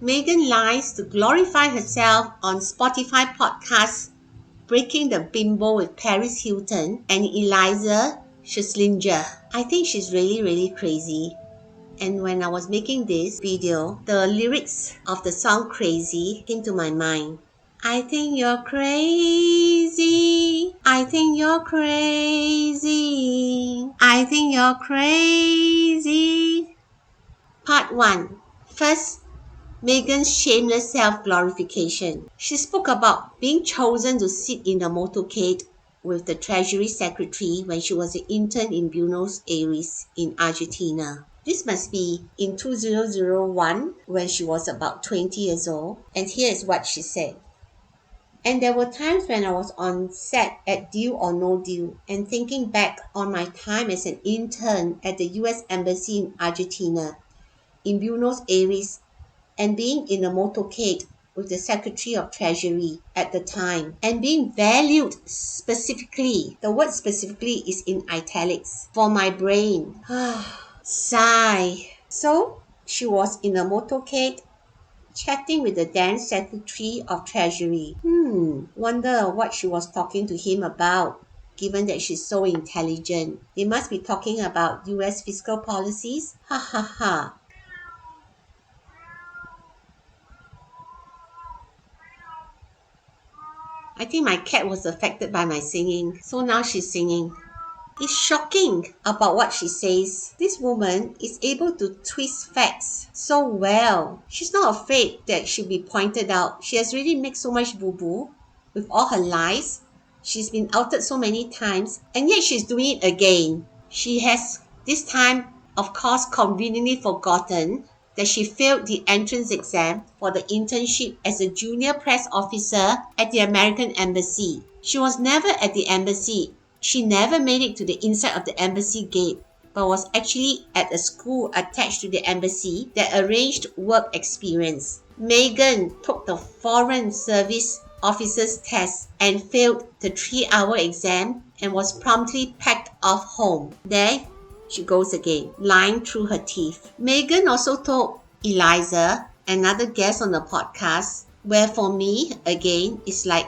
Meghan Lies to glorify herself on Spotify Podcast, Breaking the Bimbo with Paris Hilton and Eliza Schlesinger. I think she's really crazy. And when I was making this video, the lyrics of the song Crazy came to my mind. I think you're crazy. I think you're crazy. I think you're crazy. Part 1. First, Meghan's shameless self-glorification. She spoke about being chosen to sit in the motorcade with the Treasury Secretary when she was an intern in Buenos Aires in Argentina. This must be in 2001 when she was about 20 years old. And here is what she said. And there were times when I was on set at Deal or No Deal and thinking back on my time as an intern at the US Embassy in Argentina, in Buenos Aires, and being in a motorcade with the Secretary of Treasury at the time, and being valued specifically, the word specifically is in italics, for my brain. Sigh. So, she was in a motorcade chatting with the then Secretary of Treasury. Wonder what she was talking to him about, given that she's so intelligent. They must be talking about US fiscal policies? Ha ha ha. I think my cat was affected by my singing, so now she's singing. It's shocking about what she says. This woman is able to twist facts so well. She's not afraid that she'll be pointed out. She has really made so much boo-boo with all her lies. She's been outed so many times, and yet she's doing it again. She has, this time, of course, conveniently forgotten that she failed the entrance exam for the internship as a junior press officer at the American Embassy. She was never at the embassy. She never made it to the inside of the embassy gate, but was actually at a school attached to the embassy that arranged work experience. Meghan took the Foreign Service Officers test and failed the 3-hour exam and was promptly packed off home. There she goes again, lying through her teeth. Meghan also told Eliza, another guest on the podcast, where for me, again, it's like,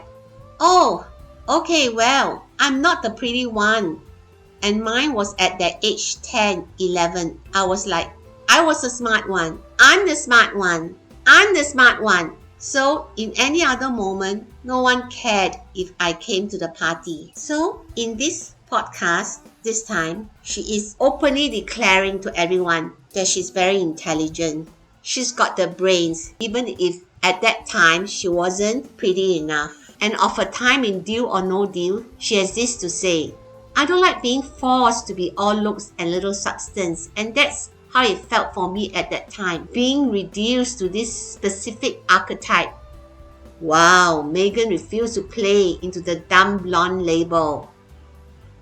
oh, okay, well, I'm not the pretty one. And mine was at that age 10, 11. I was like, I was the smart one. I'm the smart one. I'm the smart one. So in any other moment, no one cared if I came to the party. So in this podcast, this time, she is openly declaring to everyone that she's very intelligent. She's got the brains, even if at that time she wasn't pretty enough. And of her time in Deal or No Deal, she has this to say. I don't like being forced to be all looks and little substance, and that's how it felt for me at that time, being reduced to this specific archetype. Wow, Meghan refused to play into the dumb blonde label.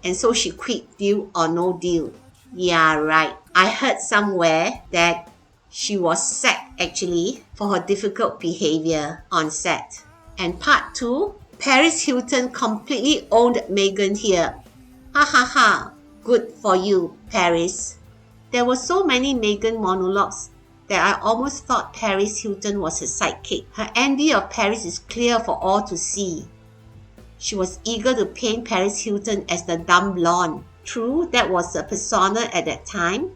And so she quit Deal or No Deal. Yeah, right. I heard somewhere that she was sacked actually for her difficult behavior on set. And part 2, Paris Hilton completely owned Meghan here. Ha ha ha, good for you, Paris. There were so many Meghan monologues that I almost thought Paris Hilton was her sidekick. Her envy of Paris is clear for all to see. She was eager to paint Paris Hilton as the dumb blonde. True, that was a persona at that time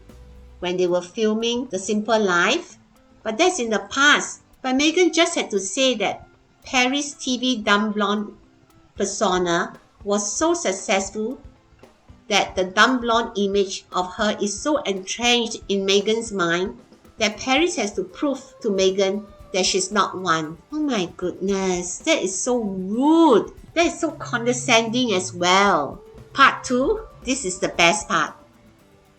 when they were filming The Simple Life, but that's in the past. But Meghan just had to say that Paris' TV dumb blonde persona was so successful that the dumb blonde image of her is so entrenched in Meghan's mind that Paris has to prove to Meghan that she's not one. Oh my goodness, that is so rude. That is so condescending as well. Part 2, this is the best part.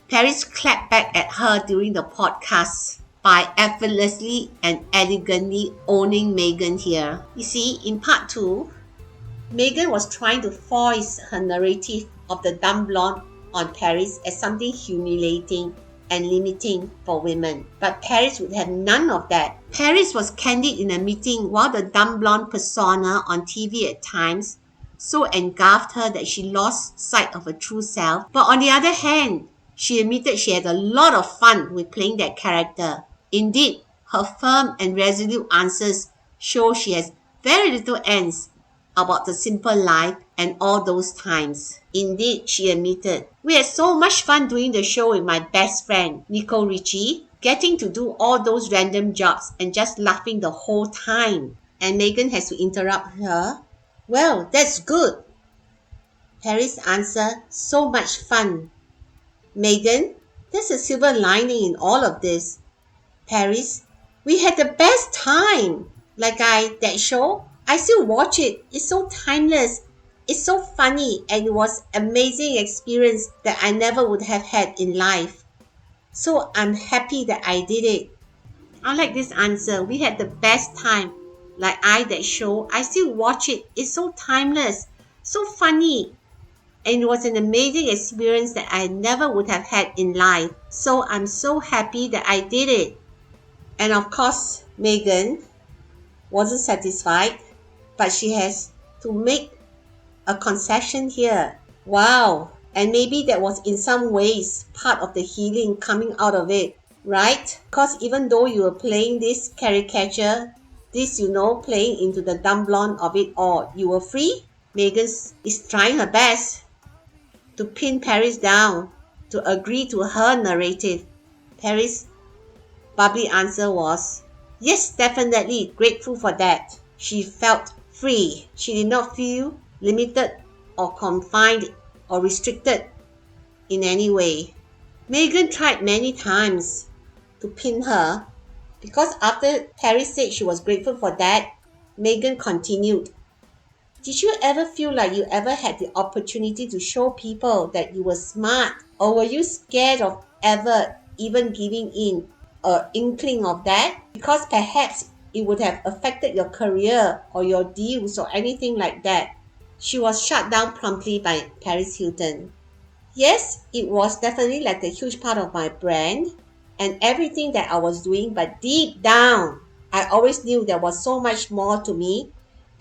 Paris clapped back at her during the podcast by effortlessly and elegantly owning Meghan here. You see, in part 2, Meghan was trying to foist her narrative of the dumb blonde on Paris as something humiliating and limiting for women. But Paris would have none of that. Paris was candid in a meeting while the dumb blonde persona on TV at times so engulfed her that she lost sight of her true self. But on the other hand, she admitted she had a lot of fun with playing that character. Indeed, Her firm and resolute answers show she has very little angst about the simple life and all those times. Indeed, she admitted, we had so much fun doing the show with my best friend, Nicole Richie, getting to do all those random jobs and just laughing the whole time. And Meghan has to interrupt her. Well, that's good. Paris answered, so much fun. Meghan, there's a silver lining in all of this. Paris, we had the best time. That show, I still watch it. It's so timeless. It's so funny and it was an amazing experience that I never would have had in life. So I'm happy that I did it. I like this answer. We had the best time. That show, I still watch it. It's so timeless, so funny. And it was an amazing experience that I never would have had in life. So I'm so happy that I did it. And of course, Meghan wasn't satisfied, but she has to make a concession here. Wow. And maybe that was in some ways part of the healing coming out of it, right? Because even though you were playing this caricature, playing into the dumb blonde of it all, you were free. Meghan is trying her best to pin Paris down, to agree to her narrative. Paris' bubbly answer was, yes, definitely, grateful for that. She felt free. She did not feel limited or confined or restricted in any way. Meghan tried many times to pin her, because after Paris said she was grateful for that, Meghan continued, did you ever feel like you ever had the opportunity to show people that you were smart? Or were you scared of ever even giving in an inkling of that? Because perhaps it would have affected your career or your deals or anything like that. She was shut down promptly by Paris Hilton. Yes, it was definitely like a huge part of my brand and everything that I was doing, but deep down, I always knew there was so much more to me.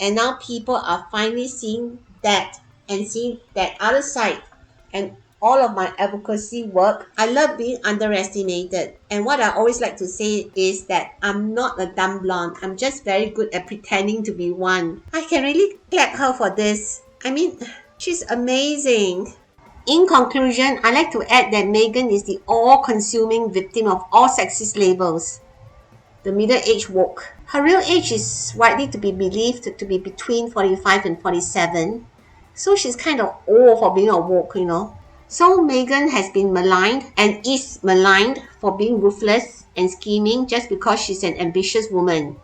And now people are finally seeing that and seeing that other side. And all of my advocacy work, I love being underestimated. And what I always like to say is that I'm not a dumb blonde. I'm just very good at pretending to be one. I can really clap her for this. I mean, she's amazing. In conclusion, I like to add that Meghan is the all-consuming victim of all sexist labels. The middle-aged woke. Her real age is widely to be believed to be between 45 and 47. So she's kind of old for being a woke, So Meghan has been maligned and is maligned for being ruthless and scheming just because she's an ambitious woman.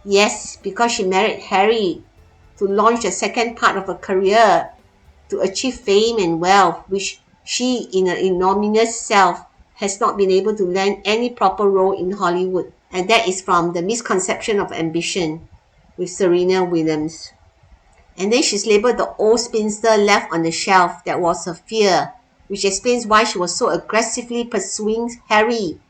Yes, because she married Harry to launch the second part of her career to achieve fame and wealth, which she, in her ignominious self, has not been able to land any proper role in Hollywood. And that is from The Misconception of Ambition with Serena Williams. And then she's labeled the old spinster left on the shelf. That was her fear, which explains why she was so aggressively pursuing Harry.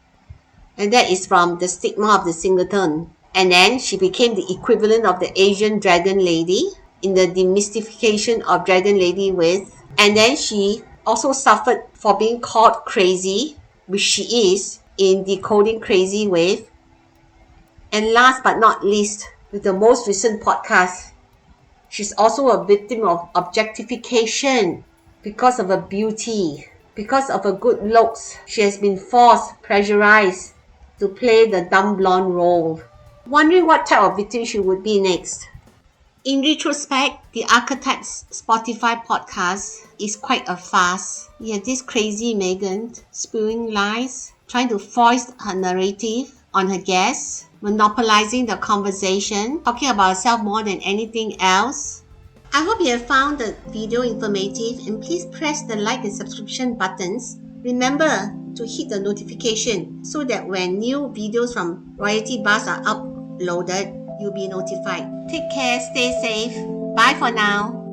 And that is from The Stigma of the Singleton. And then she became the equivalent of the Asian Dragon Lady in the demystification of Dragon Lady with. And then she also suffered for being called crazy, which she is, in Decoding Crazy with. And last but not least, with the most recent podcast, she's also a victim of objectification because of her beauty, because of her good looks. She has been forced, pressurized to play the dumb blonde role. Wondering what type of victim she would be next. In retrospect, the Archetypes Spotify Podcast is quite a farce. You have this crazy Meghan spewing lies, trying to foist her narrative on her guests, monopolizing the conversation, talking about herself more than anything else. I hope you have found the video informative, and please press the like and subscription buttons. Remember to hit the notification so that when new videos from Royalty Bars are uploaded, you'll be notified. Take care, stay safe. Bye for now.